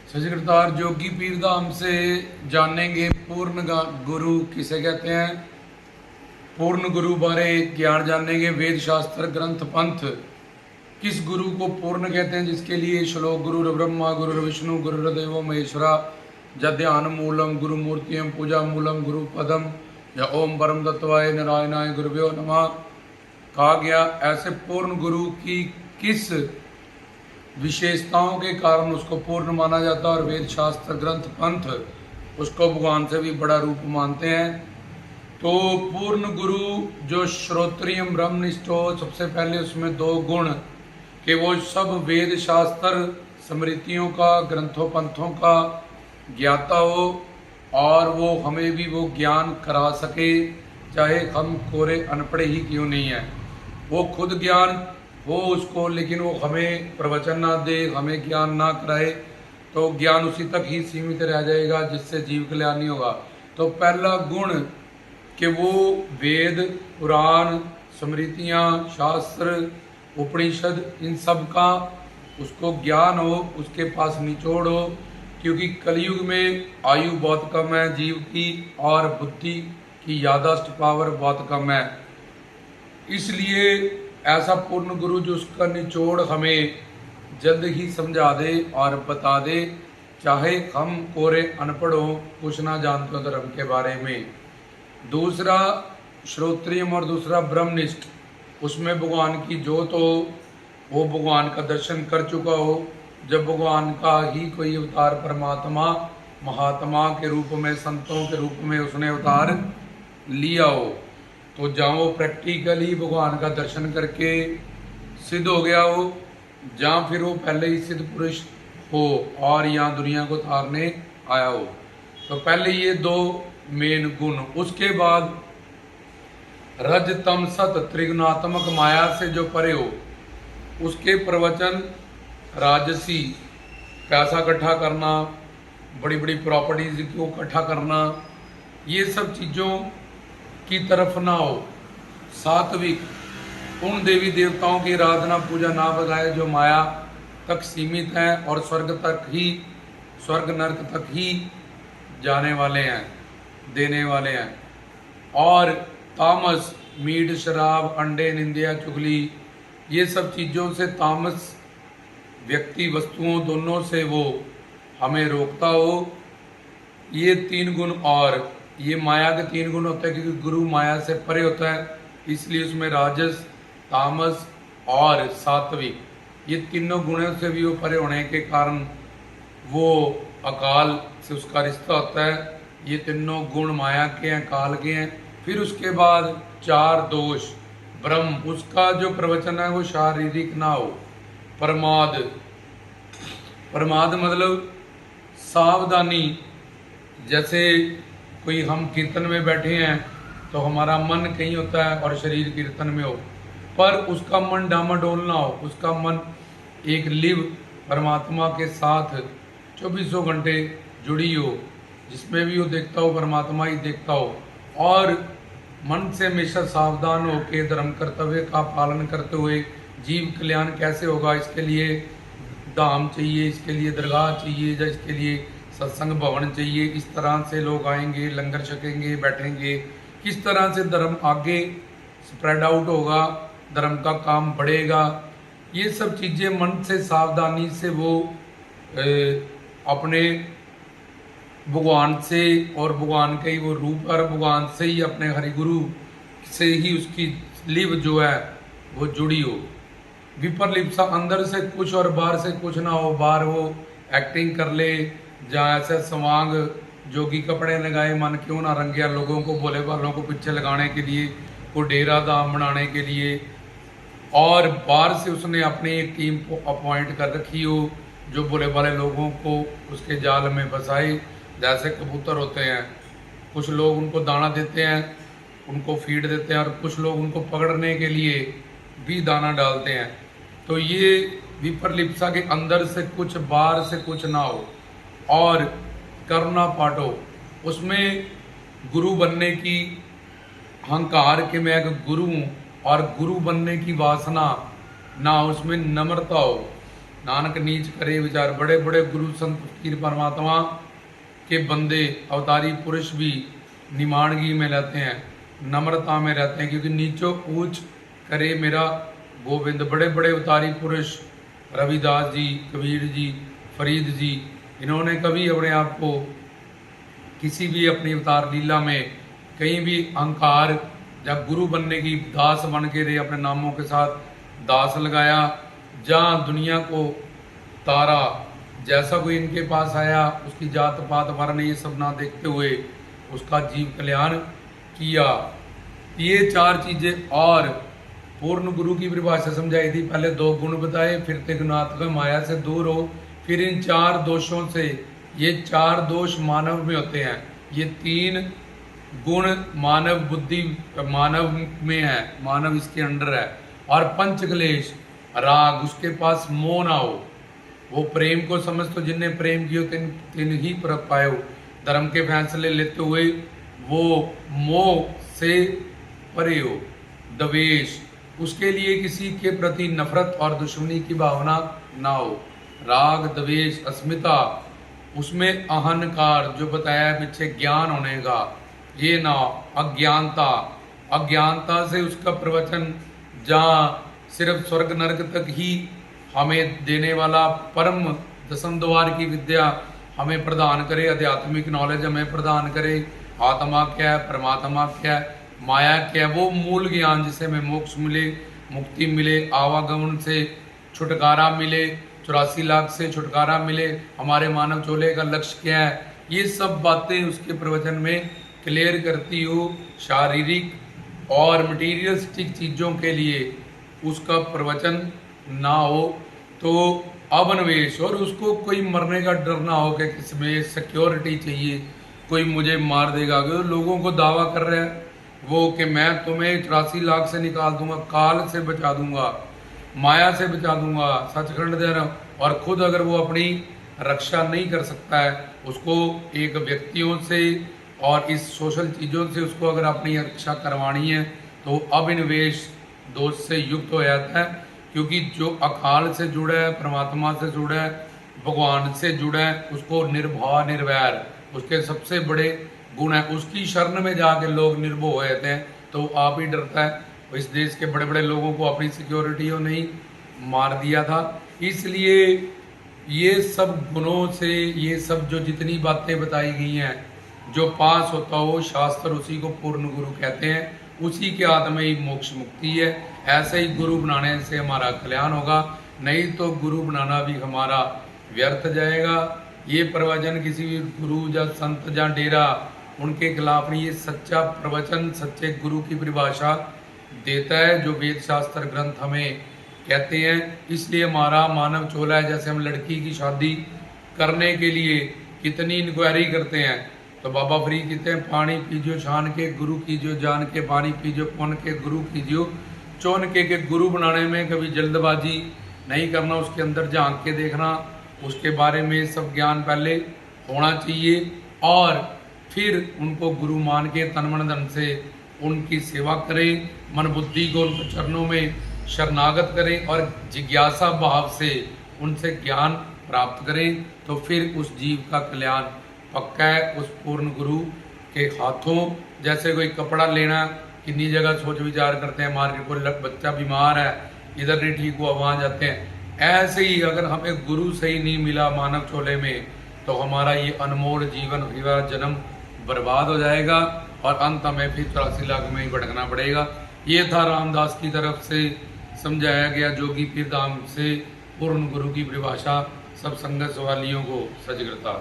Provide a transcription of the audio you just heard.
सजगरतार जोगी पीर धाम से जानेंगे पूर्ण गुरु किसे कहते हैं। पूर्ण गुरु बारे ज्ञान जानेंगे। वेद शास्त्र ग्रंथ पंथ किस गुरु को पूर्ण कहते हैं, जिसके लिए श्लोक गुरु ब्रह्मा गुरु विष्णु गुरुदेवो महेश्वरा जध्यान मूलम गुरु मूर्तियम पूजा मूलम गुरु पदम या ओम परम तत्वाय नारायणाय गुरुभ्यो नमः कहा गया। ऐसे पूर्ण गुरु की किस विशेषताओं के कारण उसको पूर्ण माना जाता है और वेद शास्त्र ग्रंथ पंथ उसको भगवान से भी बड़ा रूप मानते हैं। तो पूर्ण गुरु जो श्रोत्रियम ब्रह्मनिष्ठ हो, सबसे पहले उसमें दो गुण कि वो सब वेद शास्त्र स्मृतियों का ग्रंथों पंथों का ज्ञाता हो और वो हमें भी वो ज्ञान करा सके, चाहे हम कोरे अनपढ़े ही क्यों नहीं है। वो खुद ज्ञान हो उसको, लेकिन वो हमें प्रवचन ना दे, हमें ज्ञान ना कराए तो ज्ञान उसी तक ही सीमित रह जाएगा जिससे जीव कल्याण नहीं होगा। तो पहला गुण कि वो वेद पुराण स्मृतियाँ शास्त्र उपनिषद इन सब का उसको ज्ञान हो, उसके पास निचोड़ हो, क्योंकि कलयुग में आयु बहुत कम है जीव की और बुद्धि की याददाश्त पावर बहुत कम है। इसलिए ऐसा पूर्ण गुरु जो उसका निचोड़ हमें जल्द ही समझा दे और बता दे, चाहे हम कोरे अनपढ़ हो, कुछ ना जानते हो धर्म के बारे में। दूसरा श्रोत्रियम और दूसरा ब्रह्मनिष्ठ, उसमें भगवान की जोत हो, वो भगवान का दर्शन कर चुका हो। जब भगवान का ही कोई अवतार परमात्मा महात्मा के रूप में संतों के रूप में उसने अवतार लिया हो, तो जहाँ वो प्रैक्टिकली भगवान का दर्शन करके सिद्ध हो गया हो, जहाँ फिर वो पहले ही सिद्ध पुरुष हो और यहाँ दुनिया को तारने आया हो। तो पहले ये दो मेन गुण। उसके बाद रज तम सत त्रिगुणात्मक माया से जो परे हो, उसके प्रवचन राजसी पैसा इकट्ठा करना, बड़ी बड़ी प्रॉपर्टीज को इकट्ठा करना, ये सब चीज़ों की तरफ ना हो। सात्विक उन देवी देवताओं की आराधना पूजा ना बजाए जो माया तक सीमित हैं और स्वर्ग नरक तक ही जाने वाले हैं, देने वाले हैं। और तामस मीट शराब अंडे निंदिया चुगली, ये सब चीज़ों से तामस व्यक्ति वस्तुओं दोनों से वो हमें रोकता हो। ये तीन गुण, और ये माया के तीन गुण होते हैं क्योंकि गुरु माया से परे होता है, इसलिए उसमें राजस तामस और सात्विक ये तीनों गुणों से भी वो परे होने के कारण वो अकाल से उसका रिश्ता होता है। ये तीनों गुण माया के हैं, काल के हैं। फिर उसके बाद चार दोष ब्रह्म, उसका जो प्रवचन है वो शारीरिक ना हो। प्रमाद मतलब सावधानी, जैसे कोई हम कीर्तन में बैठे हैं तो हमारा मन कहीं होता है और शरीर कीर्तन में हो, पर उसका मन डामाडोल ना हो, उसका मन एक लिव परमात्मा के साथ 24 घंटे जुड़ी हो, जिसमें भी वो देखता हो परमात्मा ही देखता हो। और मन से हमेशा सावधान हो के धर्म कर्तव्य का पालन करते हुए जीव कल्याण कैसे होगा, इसके लिए धाम चाहिए, इसके लिए दरगाह चाहिए, या इसके लिए सत्संग भवन चाहिए। इस तरह से लोग आएंगे, लंगर छकेंगे, बैठेंगे, किस तरह से धर्म आगे स्प्रेड आउट होगा, धर्म का काम बढ़ेगा। ये सब चीज़ें मन से सावधानी से वो अपने भगवान से और भगवान के ही वो रूप और भगवान से ही अपने हरिगुरु से ही उसकी लिव जो है वो जुड़ी हो। विपरलिप्सा अंदर से कुछ और बाहर से कुछ ना हो। बाहर वो एक्टिंग कर ले, जहाँ ऐसे समांग जोगी कपड़े लगाए, मन क्यों ना रंगिया, लोगों को भोले वालों को पीछे लगाने के लिए, को डेरा धाम बनाने के लिए। और बाहर से उसने अपनी एक टीम को अपॉइंट कर रखी हो जो भोले वाले लोगों को उसके जाल में फंसाए। जैसे कबूतर होते हैं, कुछ लोग उनको दाना देते हैं, उनको फीड देते हैं, और कुछ लोग उनको पकड़ने के लिए भी दाना डालते हैं। तो ये विपरलिप्सा के अंदर से कुछ बाहर से कुछ ना हो और करना पाठो, उसमें गुरु बनने की अहंकार के मैं एक गुरु हूँ और गुरु बनने की वासना ना, उसमें नम्रता हो। नानक नीच करे विचार। बड़े बड़े गुरु संत फकीर परमात्मा के बंदे अवतारी पुरुष भी निमाणगी में रहते हैं, नम्रता में रहते हैं, क्योंकि नीचो ऊंच करे मेरा गोविंद। बड़े बड़े अवतारी पुरुष रविदास जी, कबीर जी, फरीद जी, इन्होंने कभी अपने आप को किसी भी अपनी अवतार लीला में कहीं भी अहंकार जब गुरु बनने की दास बन के रहे, अपने नामों के साथ दास लगाया, जहाँ दुनिया को तारा, जैसा कोई इनके पास आया उसकी जात पात वर्ण ये सब ना देखते हुए उसका जीव कल्याण किया। ये चार चीजें और पूर्ण गुरु की परिभाषा समझाई थी। पहले 2 गुण बताए, फिर त्रिगुणात्मक माया से दूर हो, फिर इन 4 दोषों से, ये 4 दोष मानव में होते हैं, ये 3 गुण मानव बुद्धि मानव में है, मानव इसके अंडर है। और 5 क्लेश राग, उसके पास मोह ना हो, वो प्रेम को समझ, तो जिनने प्रेम किया तिन ही पर पाए। धर्म के फैसले लेते हुए वो मोह से परे हो। द्वेष, उसके लिए किसी के प्रति नफरत और दुश्मनी की भावना ना हो। राग, द्वेष, अस्मिता, उसमें अहंकार जो बताया पीछे ज्ञान होने का, ये ना। अज्ञानता, अज्ञानता से उसका प्रवचन जहाँ सिर्फ स्वर्ग नरक तक ही हमें देने वाला परम 10 द्वार की विद्या हमें प्रदान करे, आध्यात्मिक नॉलेज हमें प्रदान करे। आत्मा क्या है, परमात्मा क्या है, माया क्या है, वो मूल ज्ञान जिसे हमें मोक्ष मिले, मुक्ति मिले, आवागमन से छुटकारा मिले, 84 लाख से छुटकारा मिले, हमारे मानव चोले का लक्ष्य क्या है, ये सब बातें उसके प्रवचन में क्लियर करती हो। शारीरिक और मटीरियलिस्टिक चीज़ों के लिए उसका प्रवचन ना हो तो अवनवेश, और उसको कोई मरने का डर ना हो कि किसमें सिक्योरिटी चाहिए, कोई मुझे मार देगा। क्योंकि लोगों को दावा कर रहा है वो कि मैं तुम्हें 84 लाख से निकाल दूंगा, काल से बचा दूंगा, माया से बचा दूंगा, सचखंड दे रहा हूं, और खुद अगर वो अपनी रक्षा नहीं कर सकता है, उसको एक व्यक्तियों से और इस सोशल चीज़ों से उसको अगर अपनी रक्षा करवानी है तो अभिनिवेश दोष से युक्त हो जाता है। क्योंकि जो अकाल से जुड़ा है, परमात्मा से जुड़ा है, भगवान से जुड़ा है, उसको निर्भय निर्वैर उसके सबसे बड़े गुण है। उसकी शरण में जाके लोग निर्भय हो जाते हैं, तो आप ही डरता है। इस देश के बड़े बड़े लोगों को अपनी सिक्योरिटी ने ही मार दिया था। इसलिए ये सब गुणों से, ये सब जो जितनी बातें बताई गई हैं, जो पास होता हो शास्त्र उसी को पूर्ण गुरु कहते हैं, उसी के हाथ में ही मोक्ष मुक्ति है। ऐसे ही गुरु बनाने से हमारा कल्याण होगा, नहीं तो गुरु बनाना भी हमारा व्यर्थ जाएगा। ये प्रवचन किसी भी गुरु या संत या डेरा उनके खिलाफ नहीं, ये सच्चा प्रवचन सच्चे गुरु की परिभाषा देता है जो वेद शास्त्र ग्रंथ हमें कहते हैं। इसलिए हमारा मानव चोला है। जैसे हम लड़की की शादी करने के लिए कितनी इंक्वायरी करते हैं, तो बाबा फ्री कहते हैं पानी पीजियो छान के, गुरु कीजियो जान के, पानी पीजियो पुन के, गुरु कीजियो चुन के गुरु बनाने में कभी जल्दबाजी नहीं करना, उसके अंदर झांक के देखना, उसके बारे में सब ज्ञान पहले होना चाहिए, और फिर उनको गुरु मान के तन मन धन से उनकी सेवा करें, मन बुद्धि को उनके चरणों में शरणागत करें और जिज्ञासा भाव से उनसे ज्ञान प्राप्त करें, तो फिर उस जीव का कल्याण पक्का है उस पूर्ण गुरु के हाथों। जैसे कोई कपड़ा लेना, कितनी जगह सोच विचार करते हैं, मार्केट कोई बच्चा बीमार है, इधर नहीं ठीक हुआ वहाँ जाते हैं। ऐसे ही अगर हमें गुरु सही नहीं मिला मानव चोले में, तो हमारा ये अनमोल जीवन जन्म बर्बाद हो जाएगा और अंत में फिर 84 लाख में ही भटकना पड़ेगा। ये था रामदास की तरफ से समझाया गया जोगी पीर धाम से पूर्ण गुरु की परिभाषा। सब संगत सवालियों को सच करता।